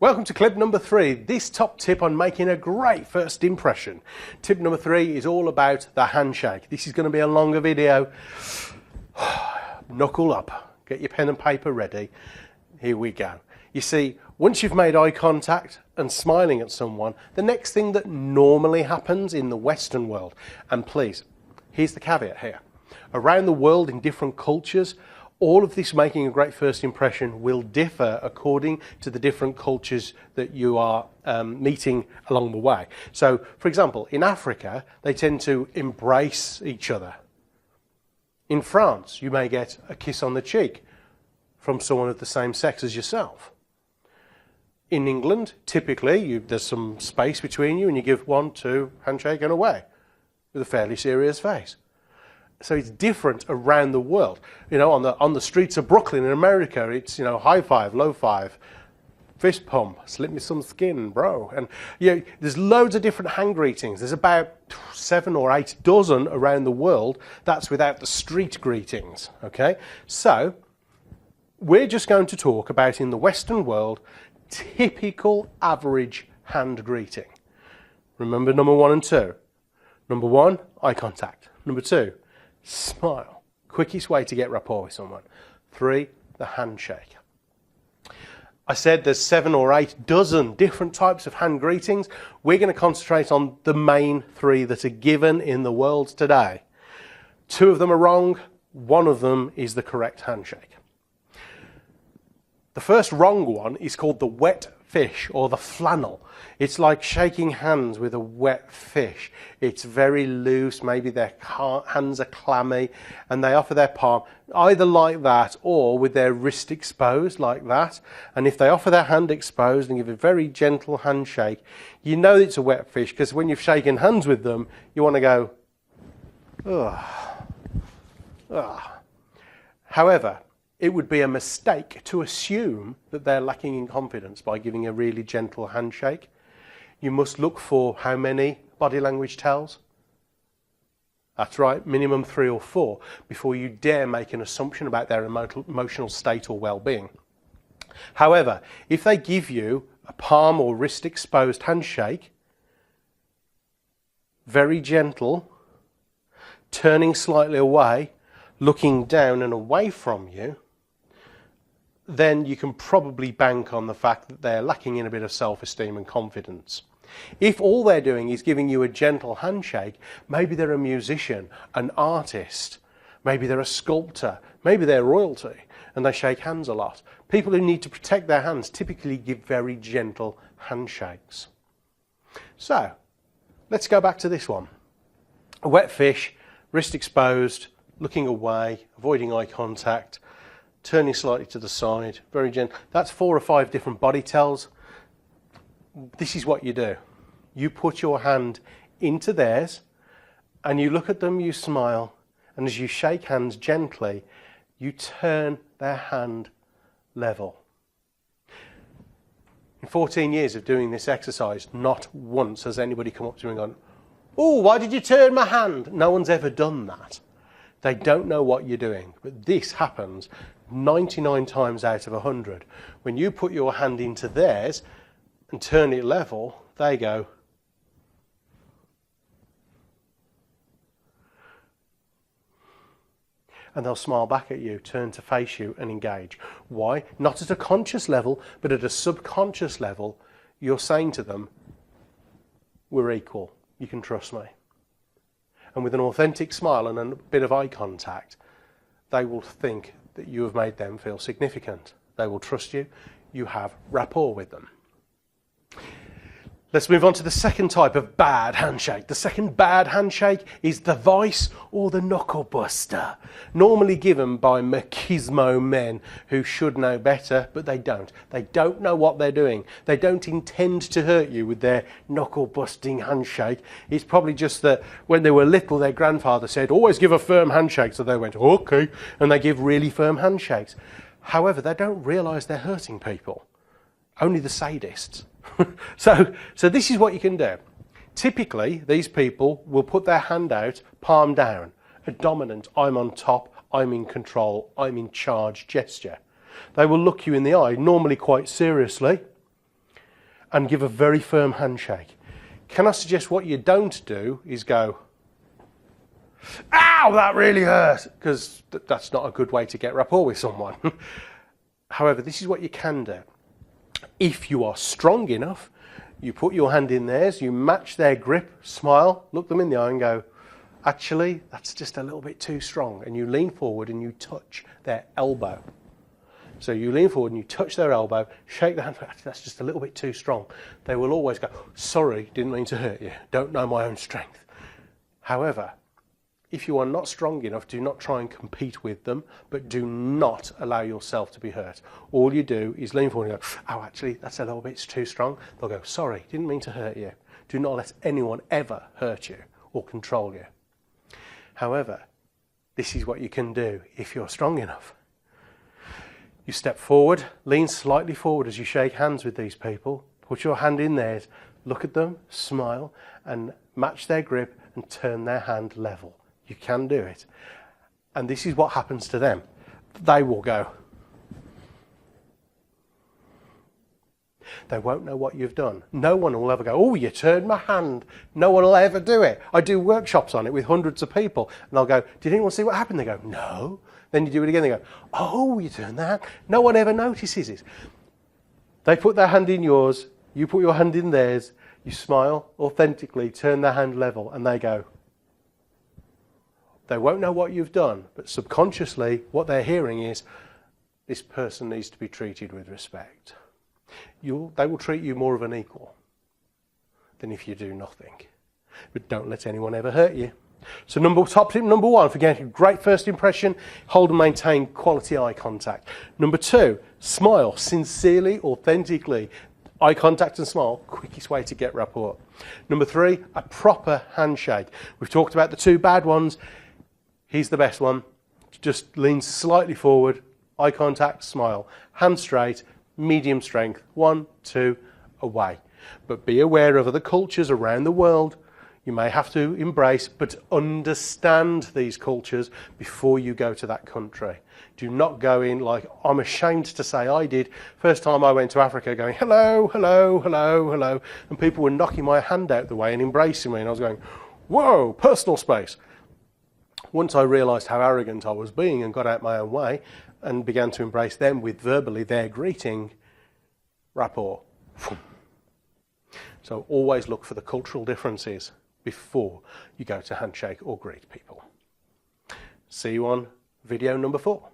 Welcome to clip number 3, this top tip on making a great first impression. Tip number 3 is all about the handshake. This is going to be a longer video. Knuckle up, get your pen and paper ready. Here we go. You see, once you've made eye contact and smiling at someone, the next thing that normally happens in the Western world, and please, here's the caveat here. Around the world in different cultures, all of this making a great first impression will differ according to the different cultures that you are meeting along the way. So, for example, in Africa, they tend to embrace each other. In France, you may get a kiss on the cheek from someone of the same sex as yourself. In England, typically, there's some space between you and you give 1, 2, handshake and away with a fairly serious face. So it's different around the world. You know, on the streets of Brooklyn in America, it's, you know, high five, low five, fist pump, slip me some skin, bro. And you know, there's loads of different hand greetings. There's about 7 or 8 dozen around the world. That's without the street greetings, okay? So we're just going to talk about, in the Western world, typical average hand greeting. Remember number 1 and 2. Number 1, eye contact. Number 2, smile. Quickest way to get rapport with someone. 3, the handshake. I said there's 7 or 8 dozen different types of hand greetings. We're going to concentrate on the main 3 that are given in the world today. 2 of them are wrong. 1 of them is the correct handshake. The first wrong one is called the wet fish or the flannel. It's like shaking hands with a wet fish. It's very loose, maybe their hands are clammy, and they offer their palm either like that or with their wrist exposed like that. And if they offer their hand exposed and give a very gentle handshake, you know it's a wet fish, because when you've shaken hands with them, you want to go, ugh, ugh. However, it would be a mistake to assume that they're lacking in confidence by giving a really gentle handshake. You must look for how many body language tells? That's right, minimum 3 or 4 before you dare make an assumption about their emotional state or well-being. However, if they give you a palm or wrist exposed handshake, very gentle, turning slightly away, looking down and away from you, then you can probably bank on the fact that they're lacking in a bit of self-esteem and confidence. If all they're doing is giving you a gentle handshake, maybe they're a musician, an artist, maybe they're a sculptor, maybe they're royalty, and they shake hands a lot. People who need to protect their hands typically give very gentle handshakes. So, let's go back to this one. A wet fish, wrist exposed, looking away, avoiding eye contact, turning slightly to the side, very gentle. That's 4 or 5 different body tells. This is what you do. You put your hand into theirs and you look at them, you smile, and as you shake hands gently, you turn their hand level. In 14 years of doing this exercise, not once has anybody come up to me and gone, "Oh, why did you turn my hand?" No one's ever done that. They don't know what you're doing, but this happens 99 times out of 100. When you put your hand into theirs and turn it level, they go, and they'll smile back at you, turn to face you and engage. Why? Not at a conscious level, but at a subconscious level, you're saying to them, we're equal, you can trust me. And with an authentic smile and a bit of eye contact, they will think that you have made them feel significant. They will trust you. You have rapport with them. Let's move on to the second type of bad handshake. The second bad handshake is the vice or the knuckle buster, normally given by machismo men who should know better, but they don't. They don't know what they're doing. They don't intend to hurt you with their knuckle busting handshake. It's probably just that when they were little, their grandfather said, always give a firm handshake. So they went, okay, and they give really firm handshakes. However, they don't realise they're hurting people. Only the sadists. So this is what you can do. Typically, these people will put their hand out, palm down, a dominant, I'm on top, I'm in control, I'm in charge gesture. They will look you in the eye, normally quite seriously, and give a very firm handshake. Can I suggest what you don't do is go, ow, that really hurt, because that's not a good way to get rapport with someone. However, this is what you can do. If you are strong enough, you put your hand in theirs, you match their grip, smile, look them in the eye and go, actually, that's just a little bit too strong. And you lean forward and you touch their elbow. So you lean forward and you touch their elbow, shake the hand, actually, that's just a little bit too strong. They will always go, sorry, didn't mean to hurt you, don't know my own strength. However, if you are not strong enough, do not try and compete with them, but do not allow yourself to be hurt. All you do is lean forward and go, oh, actually, that's a little bit too strong. They'll go, sorry, didn't mean to hurt you. Do not let anyone ever hurt you or control you. However, this is what you can do if you're strong enough. You step forward, lean slightly forward as you shake hands with these people, put your hand in theirs, look at them, smile, and match their grip and turn their hand level. You can do it. And this is what happens to them. They will go. They won't know what you've done. No one will ever go, oh, you turned my hand. No one will ever do it. I do workshops on it with hundreds of people. And I'll go, did anyone see what happened? They go, no. Then you do it again. They go, oh, you turned that. No one ever notices it. They put their hand in yours. You put your hand in theirs. You smile authentically, turn their hand level, and they go. They won't know what you've done, but subconsciously what they're hearing is, this person needs to be treated with respect. They will treat you more of an equal than if you do nothing. But don't let anyone ever hurt you. So top tip number 1, for getting a great first impression, hold and maintain quality eye contact. Number 2, smile sincerely, authentically. Eye contact and smile, quickest way to get rapport. Number 3, a proper handshake. We've talked about the 2 bad ones. Here's the best one. Just lean slightly forward, eye contact, smile. Hand straight, medium strength. 1, 2, away. But be aware of other cultures around the world. You may have to embrace, but understand these cultures before you go to that country. Do not go in like, I'm ashamed to say I did. First time I went to Africa going, hello, hello, hello, hello. And people were knocking my hand out the way and embracing me. And I was going, whoa, personal space. Once I realised how arrogant I was being and got out my own way and began to embrace them with verbally their greeting, rapport. So always look for the cultural differences before you go to handshake or greet people. See you on video number 4.